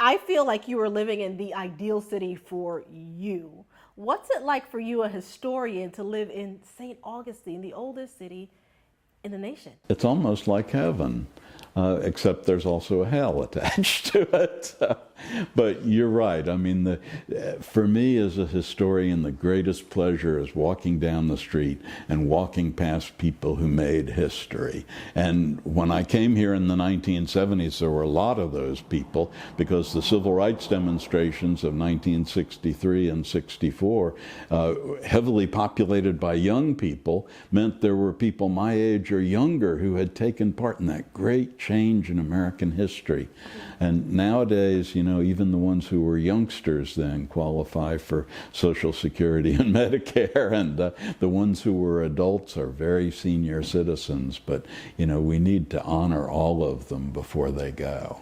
I feel like you are living in the ideal city for you. What's it like for you, a historian, to live in St. Augustine, the oldest city in the nation? It's almost like heaven, except there's also a hell attached to it. But you're right. I mean, for me as a historian, the greatest pleasure is walking down the street and walking past people who made history. And when I came here in the 1970s, there were a lot of those people because the civil rights demonstrations of 1963 and 64, heavily populated by young people, meant there were people my age or younger who had taken part in that great change in American history. And nowadays, even the ones who were youngsters then qualify for Social Security and Medicare, and the ones who were adults are very senior citizens. But, we need to honor all of them before they go.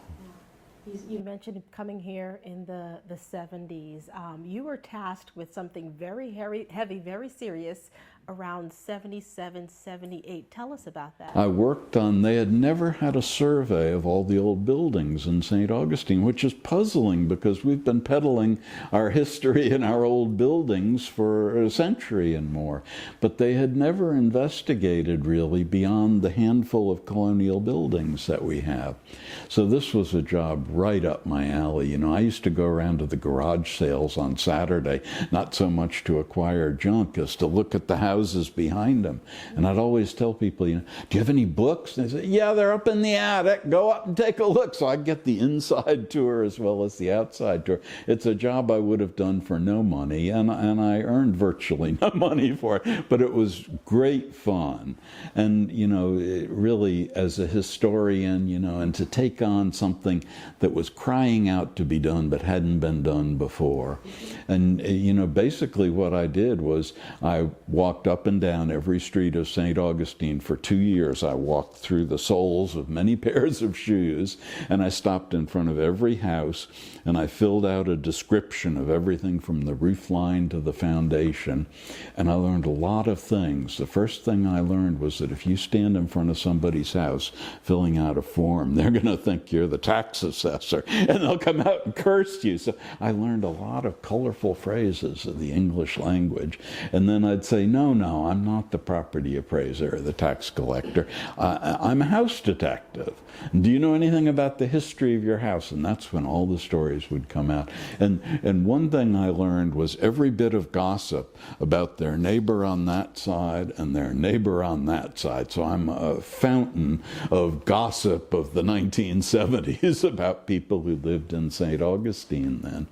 You mentioned coming here in the 70s. You were tasked with something very heavy, very serious around 77, 78. Tell us about that. I worked on, they had never had a survey of all the old buildings in St. Augustine, which is puzzling because we've been peddling our history and our old buildings for a century and more. But they had never investigated really beyond the handful of colonial buildings that we have. So this was a job right up my alley. I used to go around to the garage sales on Saturday, not so much to acquire junk as to look at the houses behind them. And I'd always tell people, do you have any books? And they say, yeah, they're up in the attic. Go up and take a look. So I get the inside tour as well as the outside tour. It's a job I would have done for no money, and I earned virtually no money for it, but it was great fun. And, really, as a historian, and to take on something that was crying out to be done but hadn't been done before. And, basically what I did was I walked up and down every street of St. Augustine for 2 years. I walked through the soles of many pairs of shoes, and I stopped in front of every house, and I filled out a description of everything from the roof line to the foundation, and I learned a lot of things. The first thing I learned was that if you stand in front of somebody's house filling out a form, they're going to think you're the tax assessor, and they'll come out and curse you. So I learned a lot of colorful phrases of the English language, and then I'd say, no, I'm not the property appraiser or the tax collector. I'm a house detective. Do you know anything about the history of your house? And that's when all the stories would come out. And one thing I learned was every bit of gossip about their neighbor on that side and their neighbor on that side. So I'm a fountain of gossip of the 1970s about people who lived in St. Augustine then.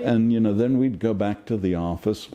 And, then we'd go back to the office,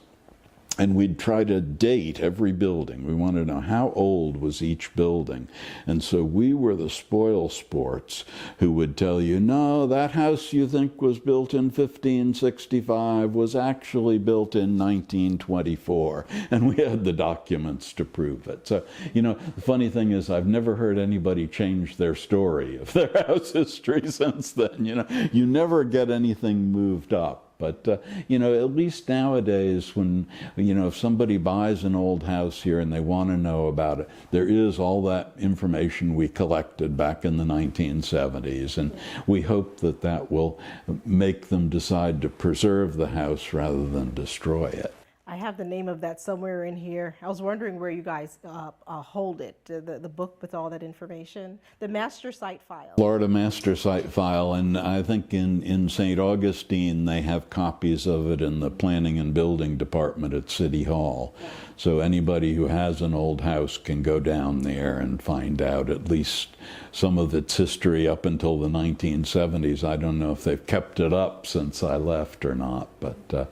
and we'd try to date every building. We wanted to know how old was each building. And so we were the spoil sports who would tell you, no, that house you think was built in 1565 was actually built in 1924. And we had the documents to prove it. So, the funny thing is I've never heard anybody change their story of their house history since then. You never get anything moved up. But, at least nowadays when, if somebody buys an old house here and they want to know about it, there is all that information we collected back in the 1970s. And we hope that that will make them decide to preserve the house rather than destroy it. I have the name of that somewhere in here. I was wondering where you guys hold it, the book with all that information, the master site file. Florida master site file, and I think in St. Augustine they have copies of it in the planning and building department at City Hall. Yeah. So anybody who has an old house can go down there and find out at least some of its history up until the 1970s. I don't know if they've kept it up since I left or not, but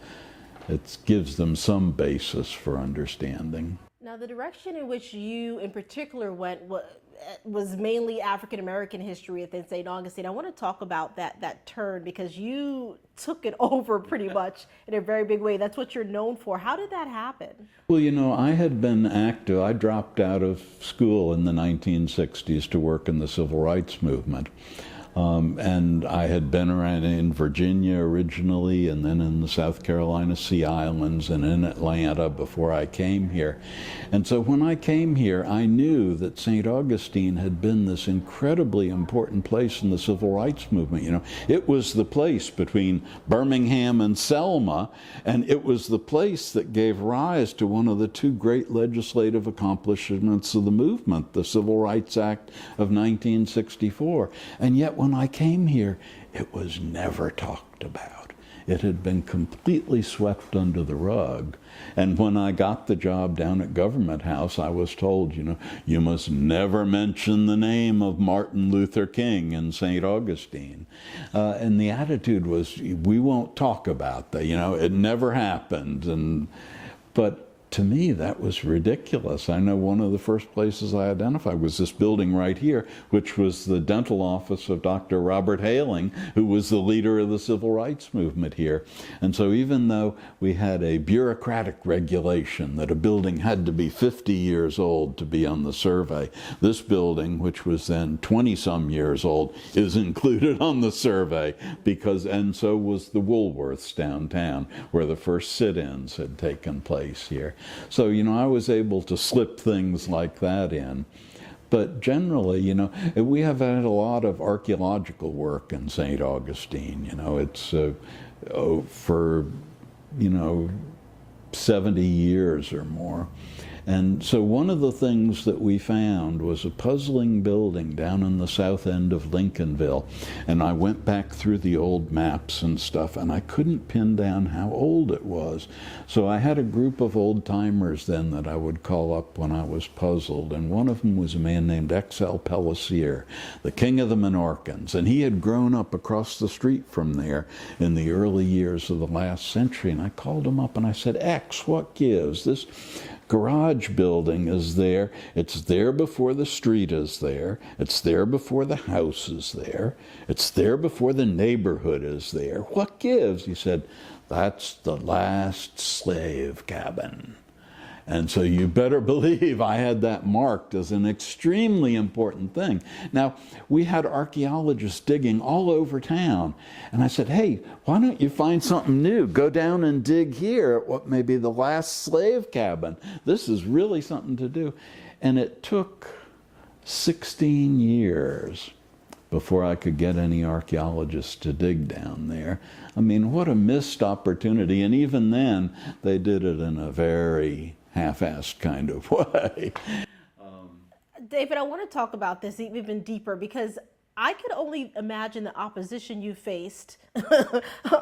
it gives them some basis for understanding. Now, the direction in which you in particular went was mainly African American history within St. Augustine. I want to talk about that turn because you took it over pretty much in a very big way. That's what you're known for. How did that happen? Well, I had been active. I dropped out of school in the 1960s to work in the civil rights movement. And I had been around in Virginia originally, and then in the South Carolina Sea Islands, and in Atlanta before I came here. And so when I came here, I knew that St. Augustine had been this incredibly important place in the civil rights movement. You know, it was the place between Birmingham and Selma, and it was the place that gave rise to one of the two great legislative accomplishments of the movement, the Civil Rights Act of 1964. And yet when I came here, it was never talked about. It had been completely swept under the rug. And when I got the job down at Government House, I was told, you know, you must never mention the name of Martin Luther King in St. Augustine. And the attitude was, we won't talk about that, you know, it never happened. But to me, that was ridiculous. I know one of the first places I identified was this building right here, which was the dental office of Dr. Robert Hailing, who was the leader of the civil rights movement here. And so even though we had a bureaucratic regulation that a building had to be 50 years old to be on the survey, this building, which was then 20-some years old, is included on the survey and so was the Woolworths downtown, where the first sit-ins had taken place here. So, you know, I was able to slip things like that in. But generally, you know, we have had a lot of archaeological work in St. Augustine. You know, it's for, you know, 70 years or more. And so one of the things that we found was a puzzling building down in the south end of Lincolnville. And I went back through the old maps and stuff, and I couldn't pin down how old it was. So I had a group of old-timers then that I would call up when I was puzzled. And one of them was a man named X.L. Pellissier, the king of the Menorcans. And he had grown up across the street from there in the early years of the last century. And I called him up and I said, X, what gives? This garage building is there. It's there before the street is there. It's there before the house is there. It's there before the neighborhood is there. What gives? He said, that's the last slave cabin. And so you better believe I had that marked as an extremely important thing. Now, we had archaeologists digging all over town. And I said, hey, why don't you find something new? Go down and dig here at what may be the last slave cabin. This is really something to do. And it took 16 years before I could get any archaeologists to dig down there. I mean, what a missed opportunity. And even then, they did it in a very half-assed kind of way. David, I want to talk about this even deeper, because I could only imagine the opposition you faced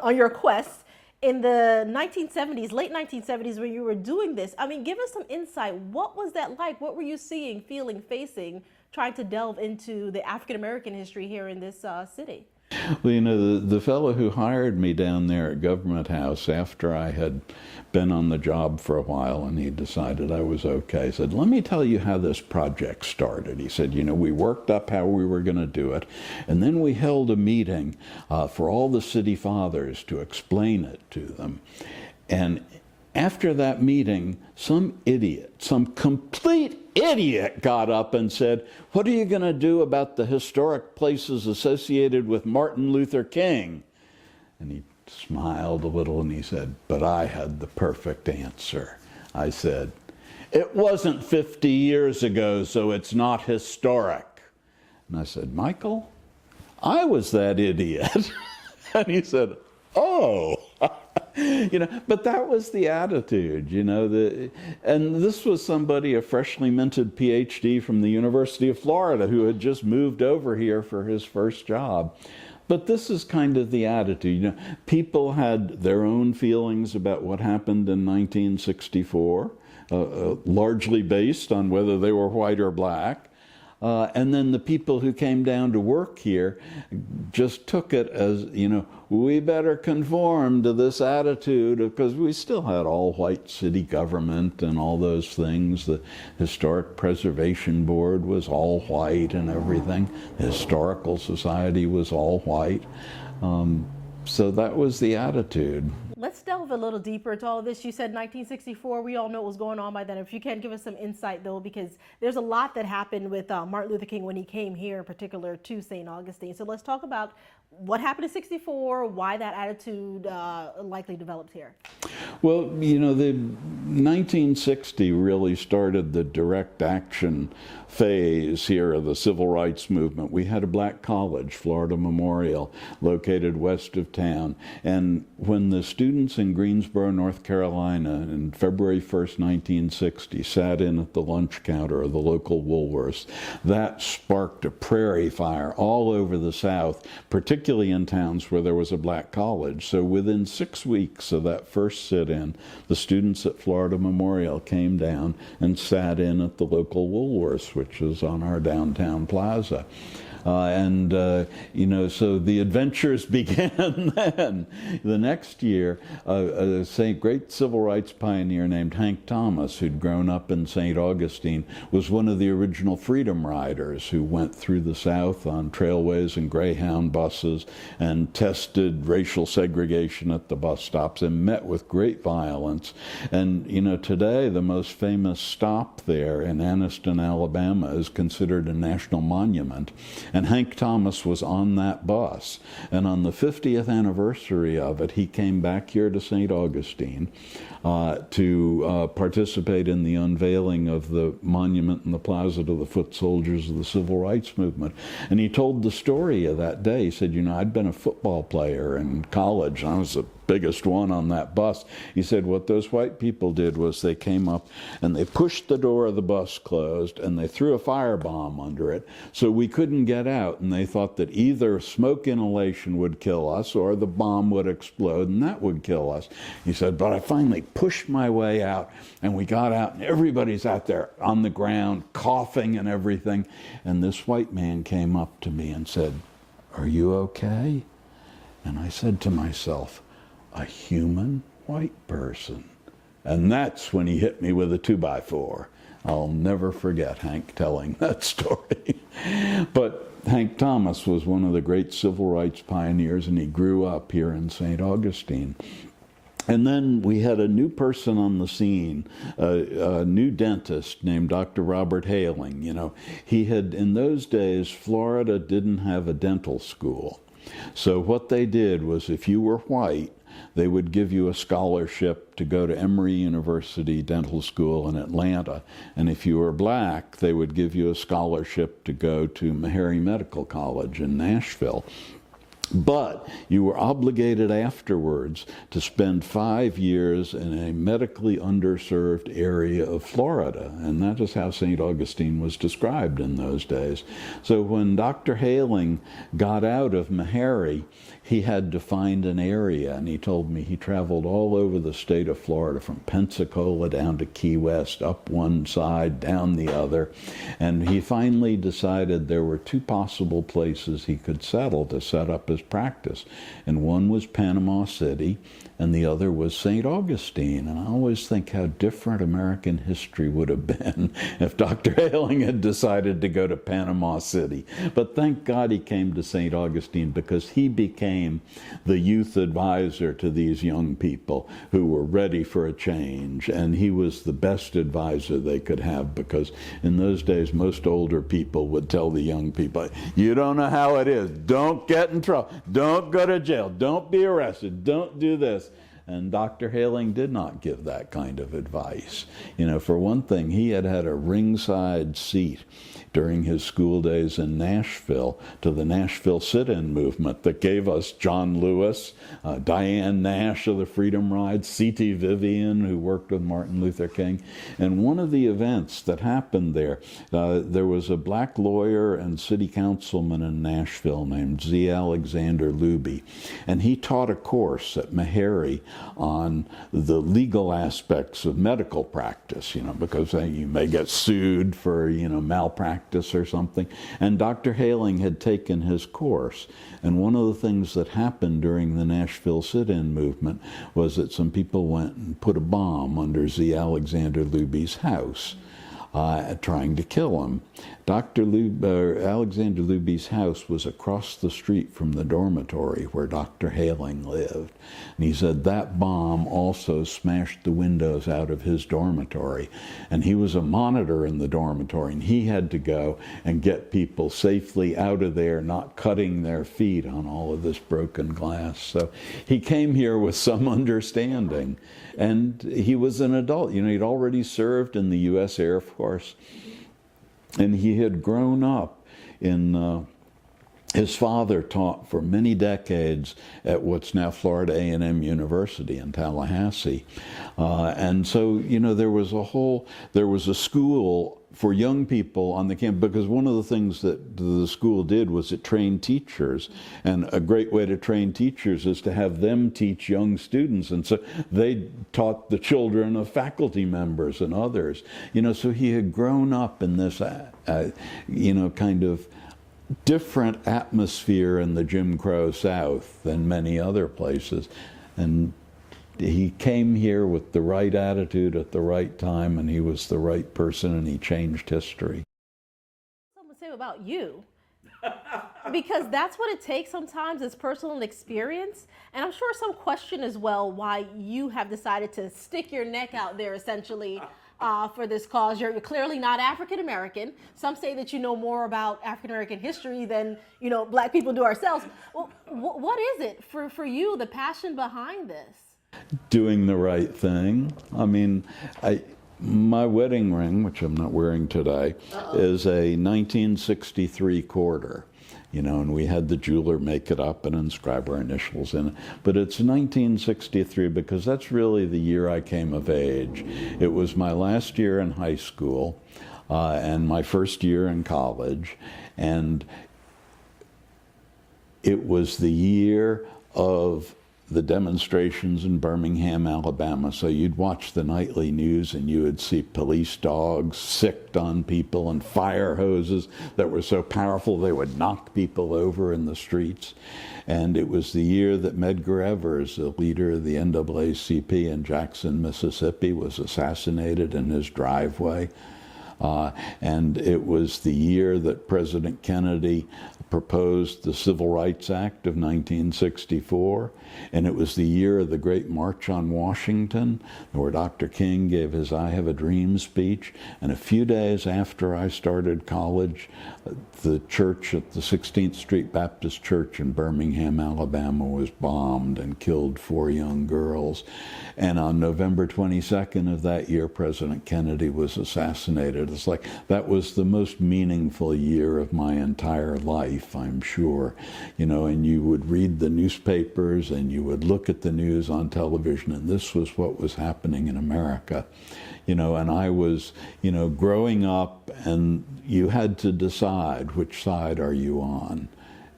on your quest in the 1970s, late 1970s, when you were doing this. I mean, give us some insight. What was that like? What were you seeing, feeling, facing, trying to delve into the African-American history here in this city? Well, you know, the fellow who hired me down there at Government House after I had been on the job for a while and he decided I was okay, said, let me tell you how this project started. He said, you know, we worked up how we were going to do it, and then we held a meeting for all the city fathers to explain it to them. And after that meeting, some idiot, some complete idiot got up and said, what are you going to do about the historic places associated with Martin Luther King? And he smiled a little and he said, but I had the perfect answer. I said, it wasn't 50 years ago, so it's not historic. And I said, Michael, I was that idiot. And he said, oh. You know, but that was the attitude, you know, and this was somebody, a freshly minted PhD from the University of Florida, who had just moved over here for his first job. But this is kind of the attitude. You know, people had their own feelings about what happened in 1964, largely based on whether they were white or black. And then the people who came down to work here just took it as, you know, we better conform to this attitude, because we still had all white city government and all those things. The Historic Preservation Board was all white and everything. The Historical Society was all white. So that was the attitude. Let's delve a little deeper into all of this. You said 1964. We all know what was going on by then. If you can give us some insight, though, because there's a lot that happened with Martin Luther King when he came here, in particular to St. Augustine. So let's talk about what happened in 64, why that attitude likely developed here. Well, the 1960 really started the direct action phase here of the civil rights movement. We had a black college, Florida Memorial, located west of town. And when the students in Greensboro, North Carolina, in February 1st, 1960, sat in at the lunch counter of the local Woolworths, that sparked a prairie fire all over the South, particularly in towns where there was a black college. So within 6 weeks of that first sit-in, the students at Florida Memorial came down and sat in at the local Woolworths, which is on our downtown plaza. So the adventures began then. The next year, a great civil rights pioneer named Hank Thomas, who'd grown up in St. Augustine, was one of the original Freedom Riders who went through the South on trailways and Greyhound buses and tested racial segregation at the bus stops and met with great violence. And, today the most famous stop there in Anniston, Alabama is considered a national monument. And Hank Thomas was on that bus. And on the 50th anniversary of it, he came back here to St. Augustine to participate in the unveiling of the monument in the plaza to the foot soldiers of the civil rights movement. And he told the story of that day. He said, I'd been a football player in college. I was the biggest one on that bus. He said what those white people did was they came up and they pushed the door of the bus closed and they threw a firebomb under it so we couldn't get out, and they thought that either smoke inhalation would kill us or the bomb would explode and that would kill us. He said, but I finally pushed my way out and we got out and everybody's out there on the ground coughing and everything, and this white man came up to me and said, "Are you okay?" And I said to myself, a human white person. And that's when he hit me with a 2x4. I'll never forget Hank telling that story. But Hank Thomas was one of the great civil rights pioneers, and he grew up here in St. Augustine. And then we had a new person on the scene, a new dentist named Dr. Robert Haling. He had, in those days, Florida didn't have a dental school. So what they did was, if you were white, they would give you a scholarship to go to Emory University Dental School in Atlanta. And if you were black, they would give you a scholarship to go to Meharry Medical College in Nashville. But you were obligated afterwards to spend 5 years in a medically underserved area of Florida. And that is how St. Augustine was described in those days. So when Dr. Haling got out of Meharry, he had to find an area. And he told me he traveled all over the state of Florida, from Pensacola down to Key West, up one side, down the other. And he finally decided there were two possible places he could settle to set up his practice, and one was Panama City and the other was St. Augustine. And I always think how different American history would have been if Dr. Haling had decided to go to Panama City. But thank God he came to St. Augustine, because he became the youth advisor to these young people who were ready for a change. And he was the best advisor they could have, because in those days most older people would tell the young people, you don't know how it is, don't get in trouble, don't go to jail, don't be arrested, don't do this. And Dr. Haling did not give that kind of advice. For one thing, he had had a ringside seat during his school days in Nashville to the Nashville sit-in movement that gave us John Lewis, Diane Nash of the Freedom Ride, C.T. Vivian, who worked with Martin Luther King. And one of the events that happened there was a black lawyer and city councilman in Nashville named Z. Alexander Luby. And he taught a course at Meharry on the legal aspects of medical practice, because you may get sued for, malpractice or something. And Dr. Haling had taken his course. And one of the things that happened during the Nashville sit-in movement was that some people went and put a bomb under Z. Alexander Luby's house. trying to kill him. Alexander Luby's house was across the street from the dormitory where Dr. Haling lived. And he said that bomb also smashed the windows out of his dormitory. And he was a monitor in the dormitory, and he had to go and get people safely out of there, not cutting their feet on all of this broken glass. So he came here with some understanding. And he was an adult. You know, he'd already served in the U.S. Air Force. And he had grown up in, his father taught for many decades at what's now Florida A&M University in Tallahassee. And so, you know, there was a school for young people on the campus, because one of the things that the school did was it trained teachers. And a great way to train teachers is to have them teach young students. And so they taught the children of faculty members and others. You know, so he had grown up in this, you know, kind of different atmosphere in the Jim Crow South than many other places. And he came here with the right attitude at the right time, and he was the right person, and he changed history. Something to say about you, because that's what it takes sometimes, is personal experience. And I'm sure some question as well why you have decided to stick your neck out there essentially for this cause. You're clearly not African American. Some say that you know more about African American history than, you know, Black people do ourselves. Well, what is it for you, the passion behind this? Doing the right thing. I mean, my wedding ring, which I'm not wearing today, is a 1963 quarter. You know, and we had the jeweler make it up and inscribe our initials in it. But it's 1963 because that's really the year I came of age. It was my last year in high school and my first year in college. And it was the year of the demonstrations in Birmingham, Alabama. So you'd watch the nightly news and you would see police dogs sicked on people and fire hoses that were so powerful they would knock people over in the streets. And it was the year that Medgar Evers, the leader of the NAACP in Jackson, Mississippi, was assassinated in his driveway. And it was the year that President Kennedy proposed the Civil Rights Act of 1964, and it was the year of the Great March on Washington, where Dr. King gave his I Have a Dream speech. And a few days after I started college, the church at the 16th Street Baptist Church in Birmingham, Alabama was bombed and killed 4 young girls. And on November 22nd of that year, President Kennedy was assassinated. It's like that was the most meaningful year of my entire life, I'm sure. You know, and you would read the newspapers and you would look at the news on television, and this was what was happening in America. You know, and I was, you know, growing up, and you had to decide which side are you on.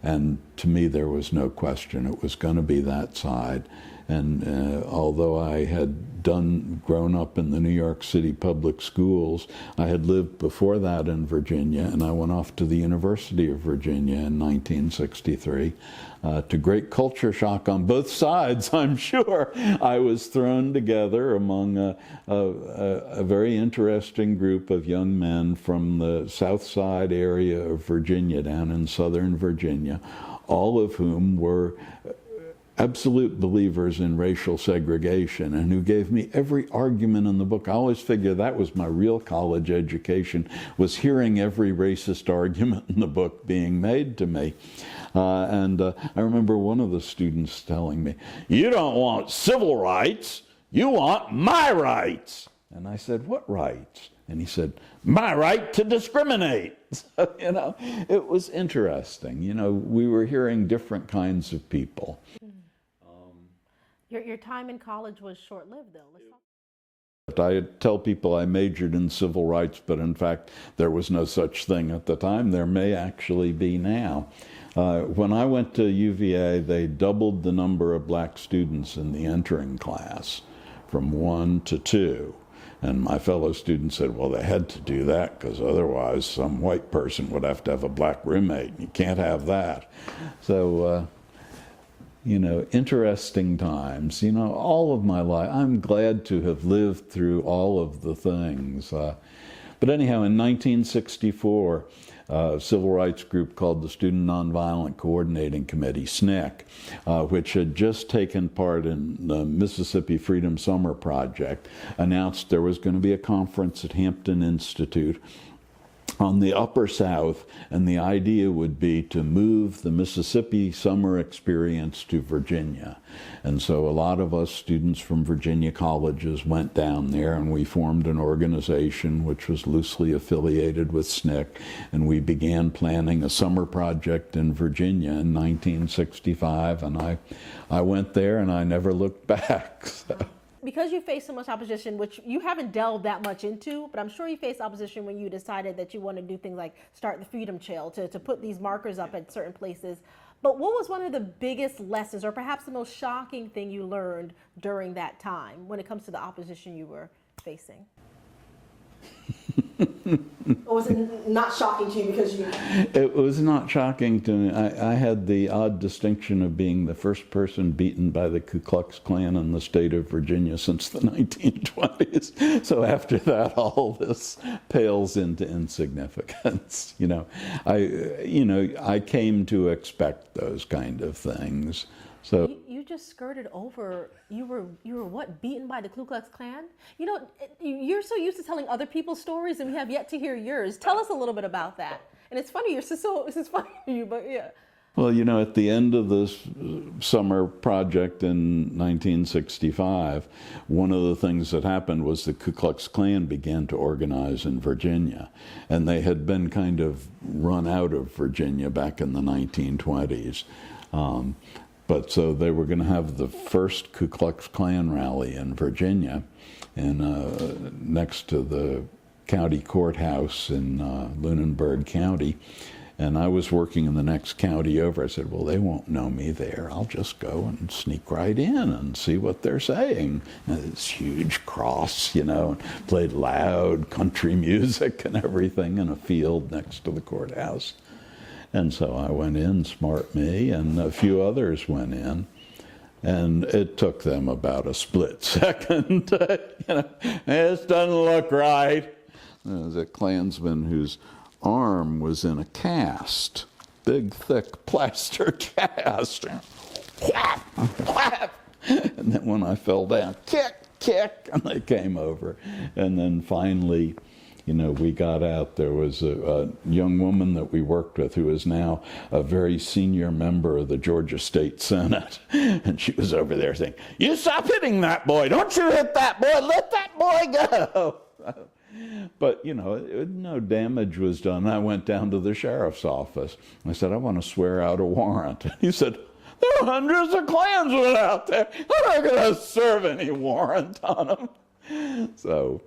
And to me, there was no question. It was going to be that side. And although I had grown up in the New York City public schools, I had lived before that in Virginia, and I went off to the University of Virginia in 1963. To great culture shock on both sides, I'm sure. I was thrown together among a very interesting group of young men from the South Side area of Virginia, down in southern Virginia, all of whom were absolute believers in racial segregation, and who gave me every argument in the book. I always figure that was my real college education, was hearing every racist argument in the book being made to me. I remember one of the students telling me, "You don't want civil rights, you want my rights." And I said, "What rights?" And he said, "My right to discriminate." So, you know, it was interesting. You know, we were hearing different kinds of people. Your time in college was short-lived, though. Let's talk. I tell people I majored in civil rights, but in fact, there was no such thing at the time. There may actually be now. When I went to UVA, they doubled the number of Black students in the entering class from 1 to 2. And my fellow students said, well, they had to do that because otherwise some white person would have to have a Black roommate. You can't have that. So, you know, interesting times. You know, all of my life, I'm glad to have lived through all of the things. But anyhow, in 1964, a civil rights group called the Student Nonviolent Coordinating Committee, SNCC, which had just taken part in the Mississippi Freedom Summer Project, announced there was going to be a conference at Hampton Institute on the Upper South, and the idea would be to move the Mississippi summer experience to Virginia. And so a lot of us students from Virginia colleges went down there, and we formed an organization which was loosely affiliated with SNCC, and we began planning a summer project in Virginia in 1965, and I went there and I never looked back. So. Because you faced so much opposition, which you haven't delved that much into, but I'm sure you faced opposition when you decided that you want to do things like start the Freedom Trail, to put these markers up at certain places. But what was one of the biggest lessons, or perhaps the most shocking thing you learned during that time when it comes to the opposition you were facing? Or was it not shocking to you because you... It was not shocking to me. I had the odd distinction of being the first person beaten by the Ku Klux Klan in the state of Virginia since the 1920s. So after that, all this pales into insignificance. I came to expect those kind of things. So you just skirted over. You were what, beaten by the Ku Klux Klan? You're so used to telling other people's stories, and we have yet to hear yours. Tell us a little bit about that. And it's funny. This is funny to you, but yeah. Well, at the end of this summer project in 1965, one of the things that happened was the Ku Klux Klan began to organize in Virginia. And they had been kind of run out of Virginia back in the 1920s. But so they were going to have the first Ku Klux Klan rally in Virginia, and next to the county courthouse in Lunenburg County. And I was working in the next county over. I said, well, they won't know me there. I'll just go and sneak right in and see what they're saying. And this huge cross, and played loud country music and everything in a field next to the courthouse. And so I went in, smart me, and a few others went in. And it took them about a split second. This doesn't look right. There was a Klansman whose arm was in a cast, big, thick plaster cast. And then when I fell down, kick, and they came over. And then finally, we got out. There was a young woman that we worked with who is now a very senior member of the Georgia State Senate. And she was over there saying, you stop hitting that boy. Don't you hit that boy. Let that boy go. But, no damage was done. I went down to the sheriff's office. I said, I want to swear out a warrant. And he said, there are hundreds of Klansmen out there. I'm not going to serve any warrant on them. So...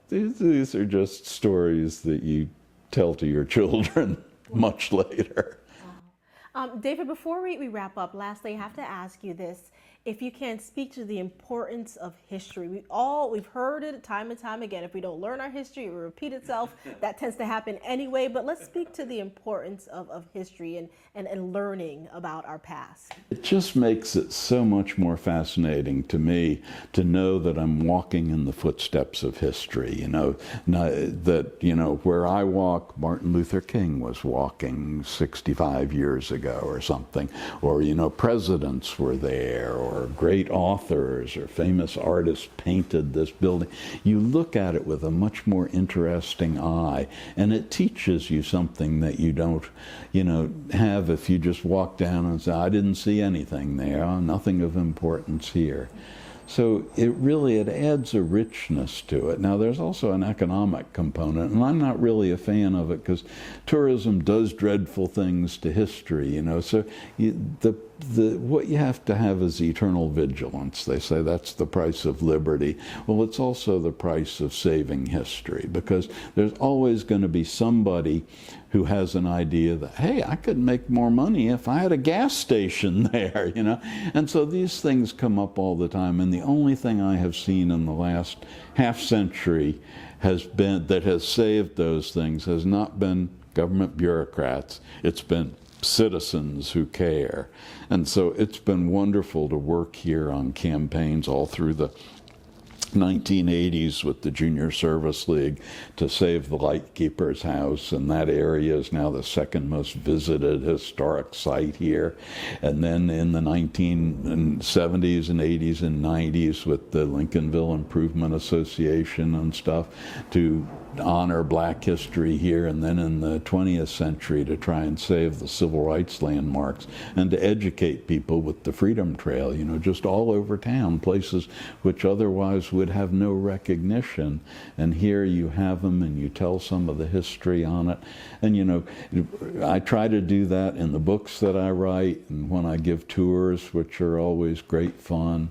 these are just stories that you tell to your children much later. David, before we wrap up, lastly, I have to ask you this. If you can speak to the importance of history. We've heard it time and time again. If we don't learn our history, it will repeat itself. That tends to happen anyway. But let's speak to the importance of history and learning about our past. It just makes it so much more fascinating to me to know that I'm walking in the footsteps of history. Where I walk, Martin Luther King was walking 65 years ago or something. Or, presidents were there, or great authors or famous artists painted this building. You look at it with a much more interesting eye, and it teaches you something that you don't, have if you just walk down and say, I didn't see anything there, nothing of importance here. So it adds a richness to it. Now, there's also an economic component, and I'm not really a fan of it because tourism does dreadful things to history, So what you have to have is eternal vigilance. They say that's the price of liberty. Well, it's also the price of saving history, because there's always going to be somebody who has an idea that, hey, I could make more money if I had a gas station there, And so these things come up all the time, and the only thing I have seen in the last half century that has saved those things has not been government bureaucrats. It's been citizens who care. And so it's been wonderful to work here on campaigns all through the 1980s with the Junior Service League to save the Lightkeeper's House, and that area is now the second most visited historic site here. And then in the 1970s and 80s and 90s with the Lincolnville Improvement Association and stuff to honor black history here, and then in the 20th century to try and save the civil rights landmarks and to educate people with the Freedom Trail, you know, just all over town, places which otherwise would have no recognition. And here you have them and you tell some of the history on it. And, you know, I try to do that in the books that I write and when I give tours, which are always great fun.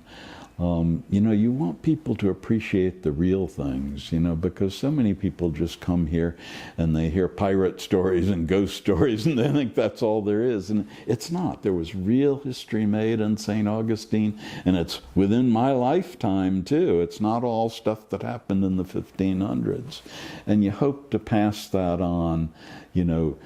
You know, you want people to appreciate the real things, you know, because so many people just come here and they hear pirate stories and ghost stories and they think that's all there is. And it's not. There was real history made in St. Augustine, and it's within my lifetime, too. It's not all stuff that happened in the 1500s. And you hope to pass that on, you know,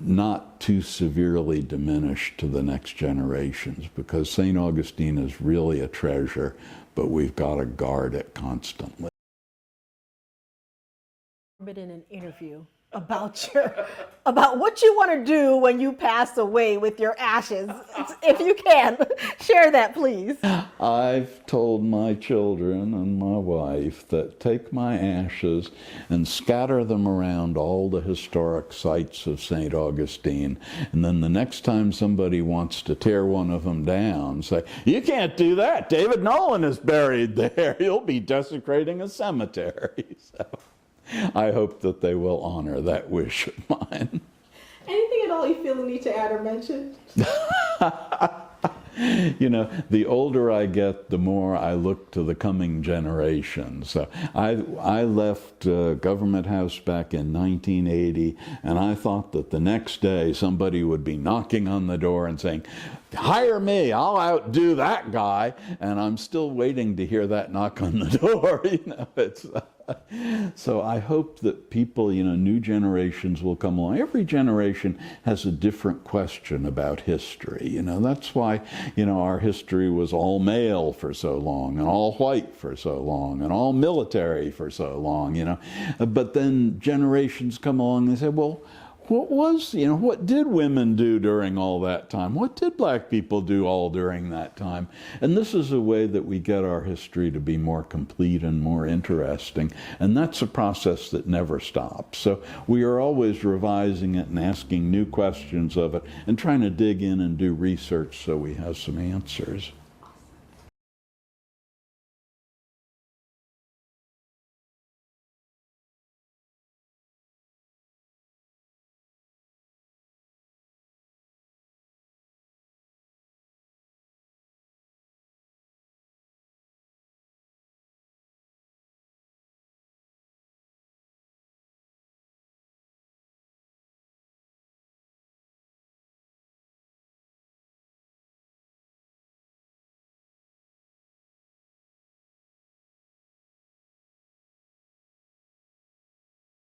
not too severely diminished to the next generations, because St. Augustine is really a treasure, but we've got to guard it constantly. Been in an interview about what you want to do when you pass away with your ashes. If you can, share that, please. I've told my children and my wife that take my ashes and scatter them around all the historic sites of St. Augustine, and then the next time somebody wants to tear one of them down, say, "You can't do that. David Nolan is buried there. You'll be desecrating a cemetery." So I hope that they will honor that wish of mine. Anything at all you feel the need to add or mention? You know, the older I get, the more I look to the coming generations. So I left Government House back in 1980, and I thought that the next day somebody would be knocking on the door and saying, "Hire me, I'll outdo that guy." And I'm still waiting to hear that knock on the door. You know, it's so I hope that people, you know, new generations will come along. Every generation has a different question about history. You know, that's why, you know, our history was all male for so long, and all white for so long, and all military for so long, you know. But then generations come along and they say, well, what did women do during all that time? What did black people do all during that time? And this is a way that we get our history to be more complete and more interesting. And that's a process that never stops. So we are always revising it and asking new questions of it and trying to dig in and do research so we have some answers.